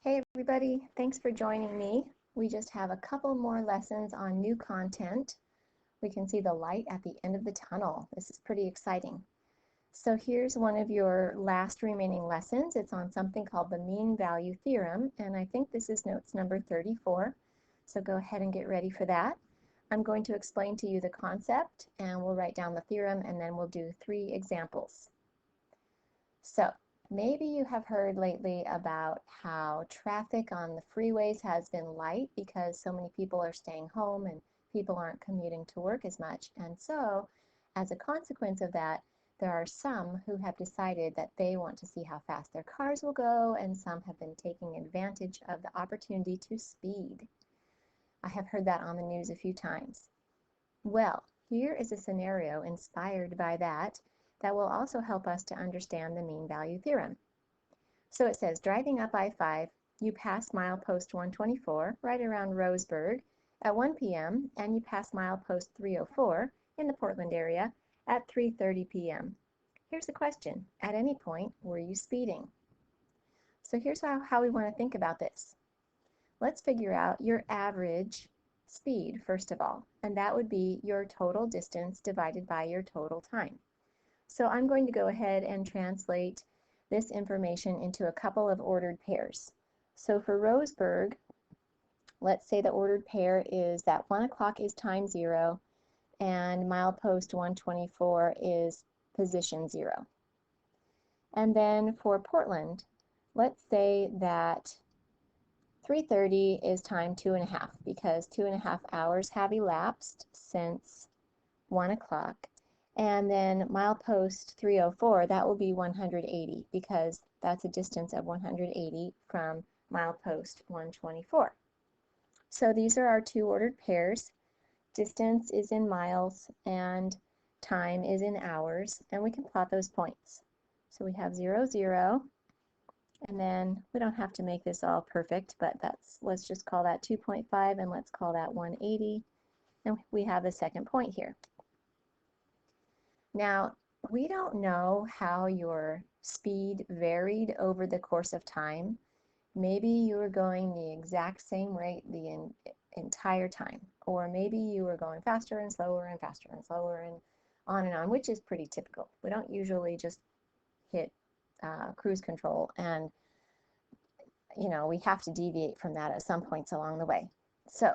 Hey everybody, thanks for joining me. We just have a couple more lessons on new content. We can see the light at the end of the tunnel. This is pretty exciting. So here's one of your last remaining lessons. It's on something called the mean value theorem, and I think this is notes number 34. So go ahead and get ready for that. I'm going to explain to you the concept, and we'll write down the theorem, and then we'll do 3 examples. So maybe you have heard lately about how traffic on the freeways has been light because so many people are staying home and people aren't commuting to work as much. And so, as a consequence of that, there are some who have decided that they want to see how fast their cars will go, and some have been taking advantage of the opportunity to speed. I have heard that on the news a few times. Well, here is a scenario inspired by that will also help us to understand the mean value theorem. So it says, driving up I-5, you pass milepost 124 right around Roseburg at 1 p.m. and you pass milepost 304 in the Portland area at 3:30 p.m. Here's the question. At any point, were you speeding? So here's how we want to think about this. Let's figure out your average speed, first of all, and that would be your total distance divided by your total time. So I'm going to go ahead and translate this information into a couple of ordered pairs. So for Roseburg, let's say the ordered pair is that 1 o'clock is time 0 and milepost 124 is position 0. And then for Portland, let's say that 3:30 is time 2.5 because 2.5 hours have elapsed since 1 o'clock. And then milepost 304, that will be 180 because that's a distance of 180 from milepost 124. So these are our 2 ordered pairs. Distance is in miles and time is in hours, and we can plot those points. So we have 0, 0, and then we don't have to make this all perfect, but let's just call that 2.5 and let's call that 180, and we have the second point here. Now, we don't know how your speed varied over the course of time. Maybe you were going the exact same rate the entire time, or maybe you were going faster and slower and faster and slower and on, which is pretty typical. We don't usually just hit cruise control, and we have to deviate from that at some points along the way. So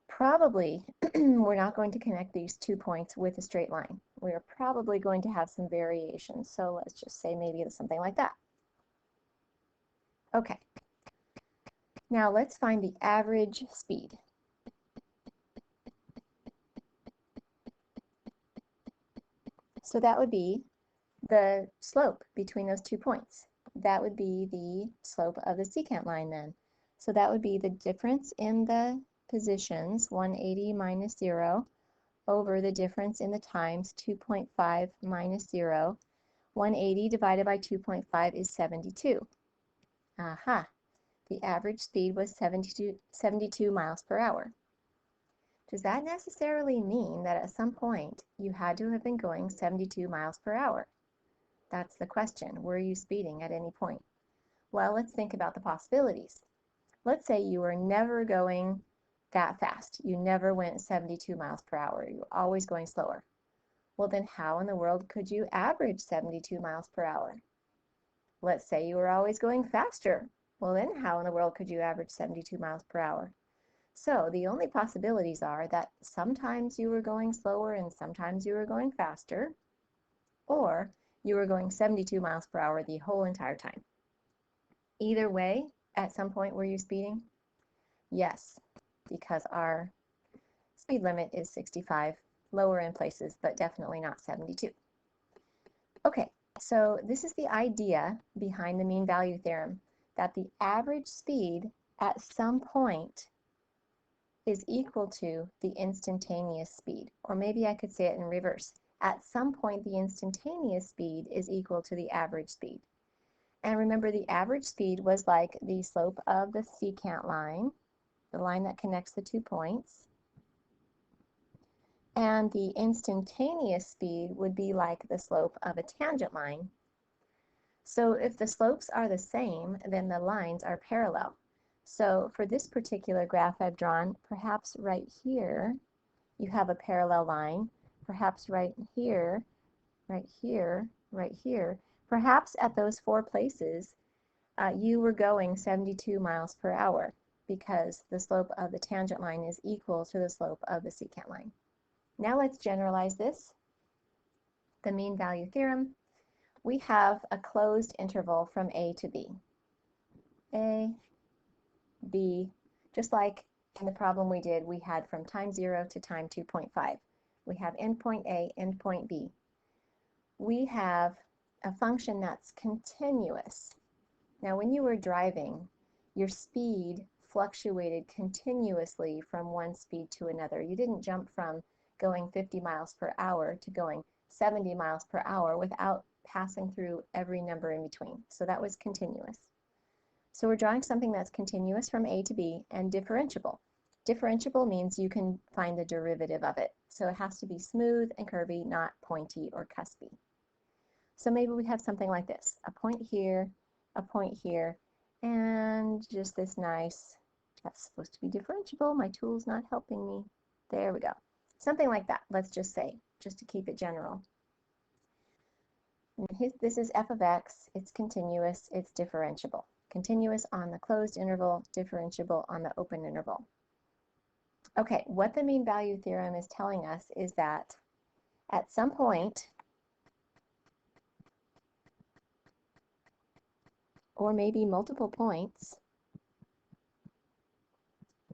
probably we're not going to connect these 2 points with a straight line. We are probably going to have some variations. So let's just say maybe it's something like that. Okay. Now let's find the average speed. So that would be the slope between those 2 points. That would be the slope of the secant line then. So that would be the difference in the positions, 180 minus 0, over the difference in the times, 2.5 minus 0. 180 divided by 2.5 is 72. Aha! The average speed was 72 miles per hour. Does that necessarily mean that at some point you had to have been going 72 miles per hour? That's the question. Were you speeding at any point? Well, let's think about the possibilities. Let's say you were never going that fast. You never went 72 miles per hour. You were always going slower. Well, then how in the world could you average 72 miles per hour? Let's say you were always going faster. Well, then how in the world could you average 72 miles per hour? So the only possibilities are that sometimes you were going slower and sometimes you were going faster, or you were going 72 miles per hour the whole entire time. Either way, at some point were you speeding? Yes, because our speed limit is 65, lower in places, but definitely not 72. Okay, so this is the idea behind the mean value theorem, that the average speed at some point is equal to the instantaneous speed. Or maybe I could say it in reverse. At some point, the instantaneous speed is equal to the average speed. And remember, the average speed was like the slope of the secant line, the line that connects the 2 points. And the instantaneous speed would be like the slope of a tangent line. So if the slopes are the same, then the lines are parallel. So for this particular graph I've drawn, perhaps right here you have a parallel line, perhaps right here, right here, right here. Perhaps at those 4 places you were going 72 miles per hour because the slope of the tangent line is equal to the slope of the secant line. Now let's generalize this. The mean value theorem. We have a closed interval from A to B. A, B, just like in the problem we did, we had from time 0 to time 2.5. We have endpoint A, endpoint B. We have a function that's continuous. Now when you were driving, your speed fluctuated continuously from one speed to another. You didn't jump from going 50 miles per hour to going 70 miles per hour without passing through every number in between. So that was continuous. So we're drawing something that's continuous from A to B and differentiable. Differentiable means you can find the derivative of it. So it has to be smooth and curvy, not pointy or cuspy. So maybe we have something like this, a point here, and just this nice, that's supposed to be differentiable. My tool's not helping me. There we go. Something like that, let's just say, just to keep it general. This is f of x, it's continuous, it's differentiable. Continuous on the closed interval, differentiable on the open interval. Okay, what the mean value theorem is telling us is that at some point, or maybe multiple points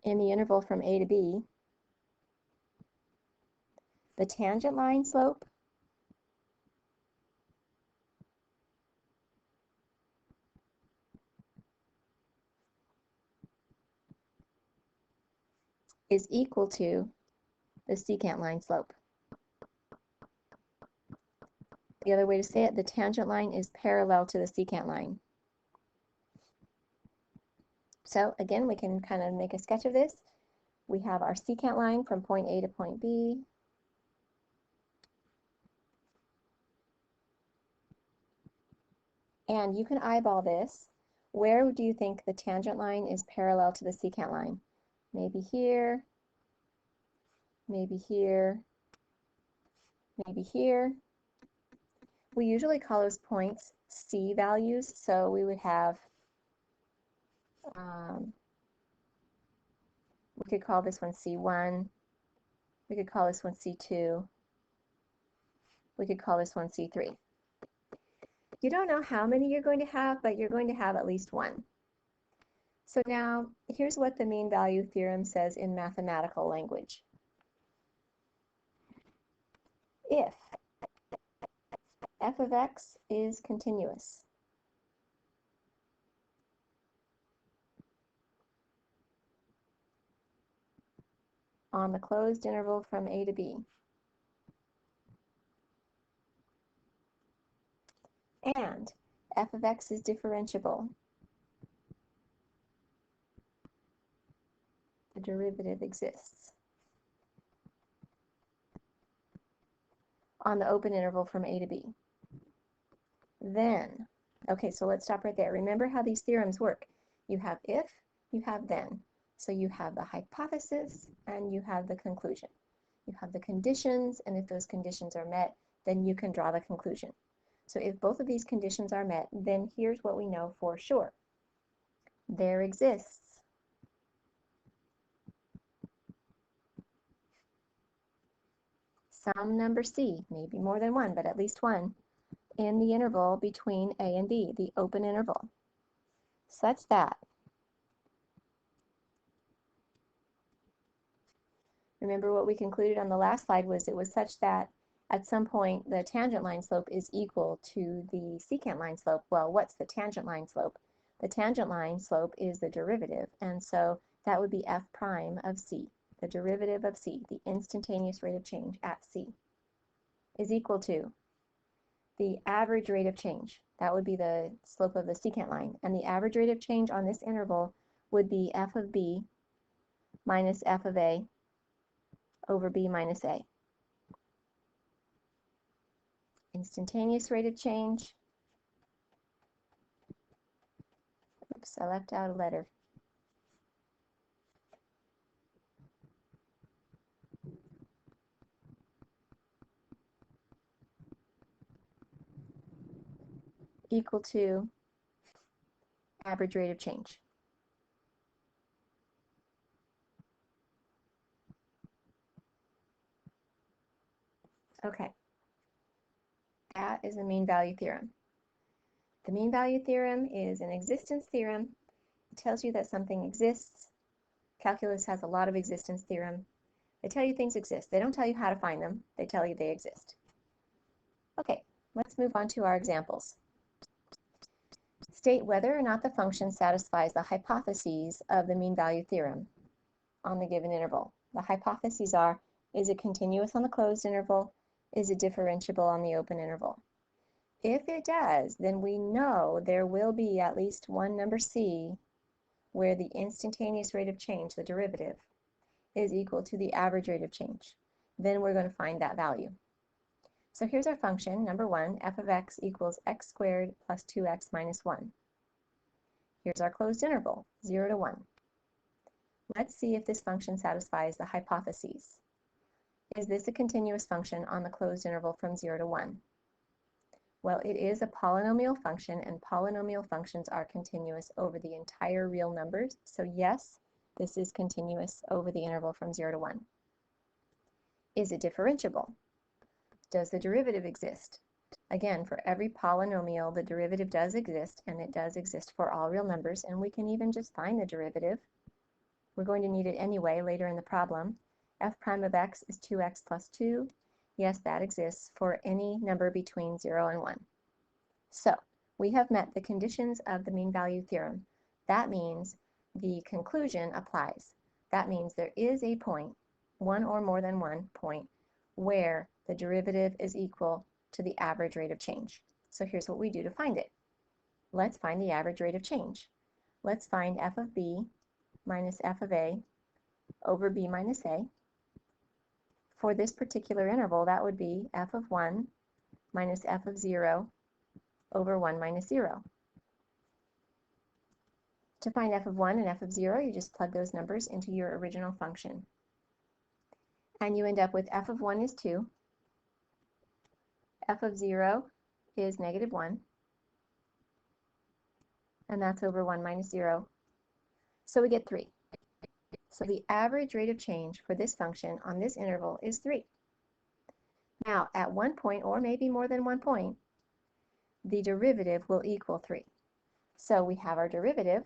in the interval from A to B, the tangent line slope is equal to the secant line slope. The other way to say it, the tangent line is parallel to the secant line. So again, we can kind of make a sketch of this. We have our secant line from point A to point B. And you can eyeball this. Where do you think the tangent line is parallel to the secant line? Maybe here, maybe here, maybe here. We usually call those points C values, so we would have, we could call this one C1, we could call this one C2, we could call this one C3. You don't know how many you're going to have, but you're going to have at least one. So now, here's what the mean value theorem says in mathematical language. If f of x is continuous, on the closed interval from A to B, and f of x is differentiable, the derivative exists, on the open interval from A to B. Then, okay, so let's stop right there. Remember how these theorems work. You have if, you have then. So you have the hypothesis and you have the conclusion. You have the conditions, and if those conditions are met, then you can draw the conclusion. So if both of these conditions are met, then here's what we know for sure. There exists some number C, maybe more than one, but at least one, in the interval between A and B, the open interval, such that, remember what we concluded on the last slide was it was such that at some point the tangent line slope is equal to the secant line slope. Well, what's the tangent line slope? The tangent line slope is the derivative, and so that would be f prime of C. The derivative of C, the instantaneous rate of change at C, is equal to the average rate of change. That would be the slope of the secant line. And the average rate of change on this interval would be f of B minus f of A over B minus A. Instantaneous rate of change Oops, I left out a letter. Equal to average rate of change. Okay, that is the mean value theorem. The mean value theorem is an existence theorem. It tells you that something exists. Calculus has a lot of existence theorem. They tell you things exist. They don't tell you how to find them. They tell you they exist. Okay, let's move on to our examples. State whether or not the function satisfies the hypotheses of the mean value theorem on the given interval. The hypotheses are, is it continuous on the closed interval? Is it differentiable on the open interval? If it does, then we know there will be at least one number c where the instantaneous rate of change, the derivative, is equal to the average rate of change. Then we're going to find that value. So here's our function, number 1, f of x equals x squared plus 2x minus 1. Here's our closed interval, 0 to 1. Let's see if this function satisfies the hypotheses. Is this a continuous function on the closed interval from 0 to 1? Well, it is a polynomial function, and polynomial functions are continuous over the entire real numbers. So yes, this is continuous over the interval from 0 to 1. Is it differentiable? Does the derivative exist? Again, for every polynomial, the derivative does exist, and it does exist for all real numbers, and we can even just find the derivative. We're going to need it anyway later in the problem. F prime of x is 2x plus 2. Yes, that exists for any number between 0 and 1. So, we have met the conditions of the mean value theorem. That means the conclusion applies. That means there is a point, one or more than one point, where the derivative is equal to the average rate of change. So here's what we do to find it. Let's find the average rate of change. Let's find f of b minus f of a over b minus a. For this particular interval, that would be f of 1 minus f of 0 over 1 minus 0. To find f of 1 and f of 0, you just plug those numbers into your original function. And you end up with f of 1 is 2, f of 0 is negative 1, and that's over 1 minus 0. So we get 3. So the average rate of change for this function on this interval is 3. Now, at one point, or maybe more than one point, the derivative will equal 3. So we have our derivative,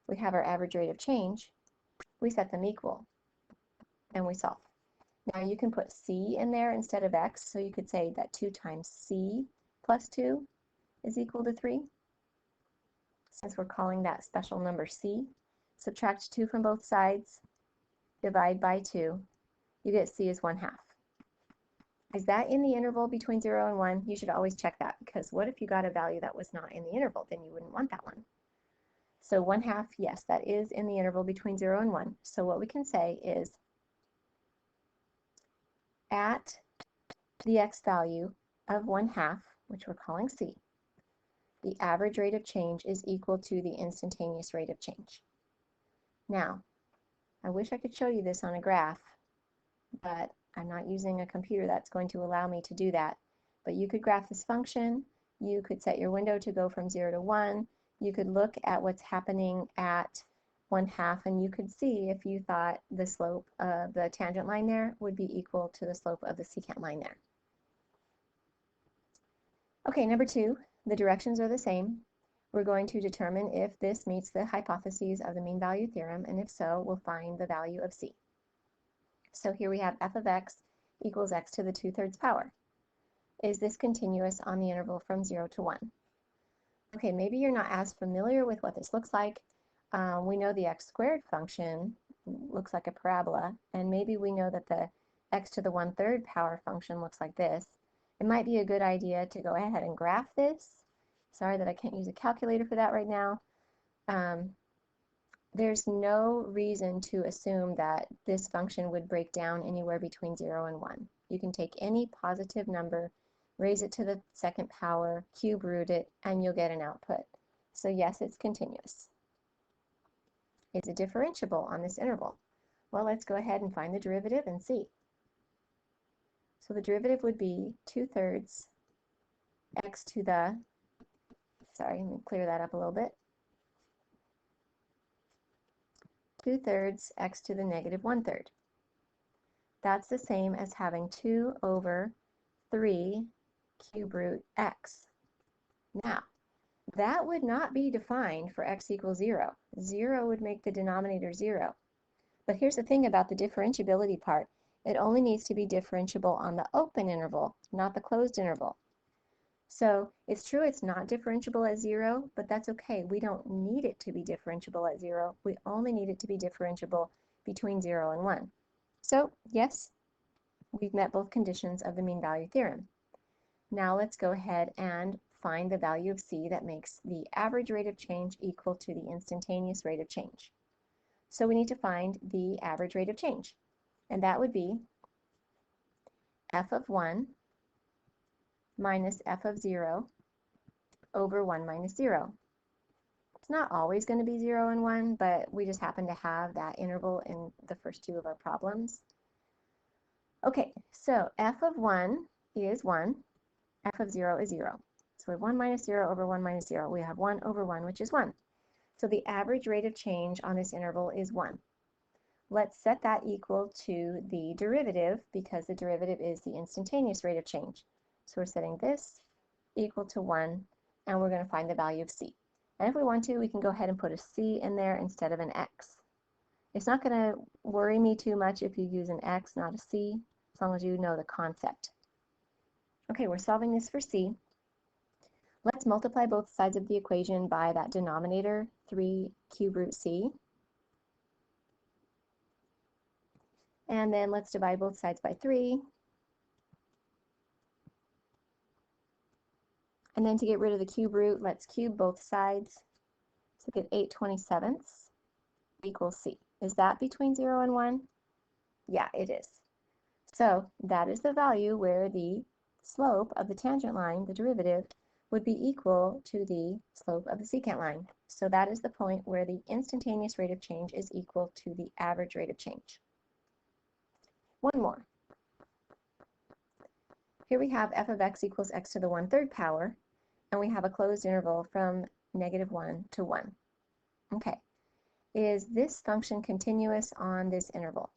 we have our average rate of change, we set them equal, and we solve. Now you can put c in there instead of x, so you could say that 2 times c plus 2 is equal to 3. Since we're calling that special number c, subtract 2 from both sides, divide by 2, you get c is 1/2. Is that in the interval between 0 and 1? You should always check that, because what if you got a value that was not in the interval? Then you wouldn't want that one. So 1/2, yes, that is in the interval between 0 and 1. So what we can say is, at the x value of 1/2, which we're calling c, the average rate of change is equal to the instantaneous rate of change. Now, I wish I could show you this on a graph, but I'm not using a computer that's going to allow me to do that. But you could graph this function, you could set your window to go from 0 to 1, you could look at what's happening at 1/2, and you could see if you thought the slope of the tangent line there would be equal to the slope of the secant line there. Okay, number 2, the directions are the same. We're going to determine if this meets the hypotheses of the mean value theorem, and if so, we'll find the value of c. So here we have f of x equals x to the 2/3 power. Is this continuous on the interval from 0 to 1? Okay, maybe you're not as familiar with what this looks like. We know the x squared function looks like a parabola, and maybe we know that the x to the 1/3 power function looks like this. It might be a good idea to go ahead and graph this. Sorry that I can't use a calculator for that right now. There's no reason to assume that this function would break down anywhere between 0 and 1. You can take any positive number, raise it to the 2nd power, cube root it, and you'll get an output. So yes, it's continuous. Is it differentiable on this interval? Well, let's go ahead and find the derivative and see. So the derivative would be 2/3 x to the, sorry, let me clear that up a little bit. 2/3 x to the negative 1/3. That's the same as having 2/3 cube root x. Now, that would not be defined for x equals 0. 0 would make the denominator 0. But here's the thing about the differentiability part. It only needs to be differentiable on the open interval, not the closed interval. So it's true it's not differentiable at 0, but that's okay. We don't need it to be differentiable at 0. We only need it to be differentiable between 0 and 1. So yes, we've met both conditions of the mean value theorem. Now let's go ahead and find the value of c that makes the average rate of change equal to the instantaneous rate of change. So we need to find the average rate of change, and that would be f of 1 minus f of 0 over 1 minus 0. It's not always going to be 0 and 1, but we just happen to have that interval in the first two of our problems. Okay, so f of 1 is 1, f of 0 is 0. So we have 1 minus 0 over 1 minus 0. We have 1 over 1, which is 1. So the average rate of change on this interval is 1. Let's set that equal to the derivative, because the derivative is the instantaneous rate of change. So we're setting this equal to 1, and we're going to find the value of c. And if we want to, we can go ahead and put a c in there instead of an x. It's not going to worry me too much if you use an x, not a c, as long as you know the concept. Okay, we're solving this for c. Let's multiply both sides of the equation by that denominator, 3 cube root c. And then let's divide both sides by 3. And then to get rid of the cube root, let's cube both sides. So get 8/27 equals c. Is that between 0 and 1? Yeah, it is. So that is the value where the slope of the tangent line, the derivative, would be equal to the slope of the secant line. So that is the point where the instantaneous rate of change is equal to the average rate of change. One more. Here we have f of x equals x to the 1/3 power, and we have a closed interval from -1 to 1. Okay, is this function continuous on this interval?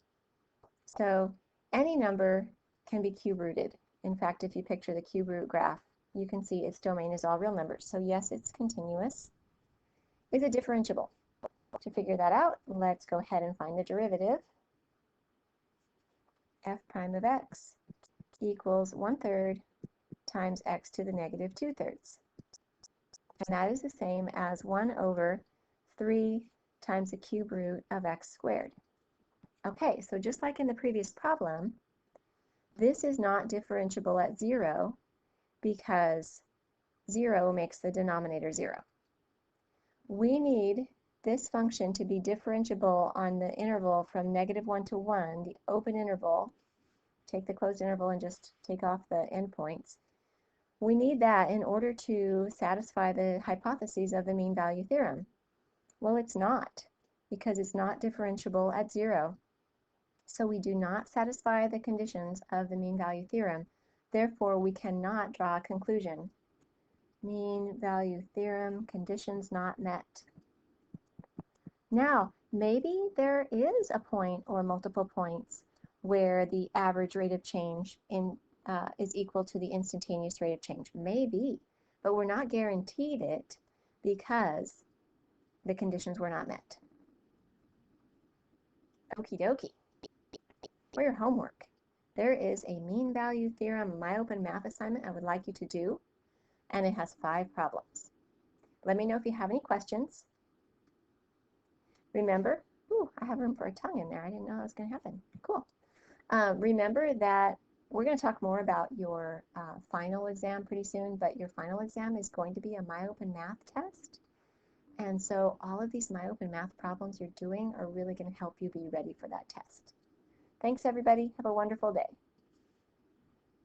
So any number can be cube rooted. In fact, if you picture the cube root graph, you can see its domain is all real numbers. So yes, it's continuous. Is it differentiable? To figure that out, let's go ahead and find the derivative. F prime of x equals 1/3 times x to the -2/3. And that is the same as 1 over 3 times the cube root of x squared. Okay, so just like in the previous problem, this is not differentiable at 0 because 0 makes the denominator 0. We need this function to be differentiable on the interval from -1 to 1, the open interval. Take the closed interval and just take off the endpoints. We need that in order to satisfy the hypotheses of the mean value theorem. Well, it's not, because it's not differentiable at 0. So we do not satisfy the conditions of the mean value theorem. Therefore, we cannot draw a conclusion. Mean value theorem, conditions not met. Now, maybe there is a point or multiple points where the average rate of change is equal to the instantaneous rate of change. Maybe, but we're not guaranteed it because the conditions were not met. Okie dokie. For your homework, there is a mean value theorem Myopenmath assignment I would like you to do, and it has 5 problems. Let me know if you have any questions. Remember, I have room for a tongue in there. I didn't know that was going to happen. Cool. Remember that we're going to talk more about your final exam pretty soon, but your final exam is going to be a Myopenmath test. And so all of these Myopenmath problems you're doing are really going to help you be ready for that test. Thanks, everybody. Have a wonderful day.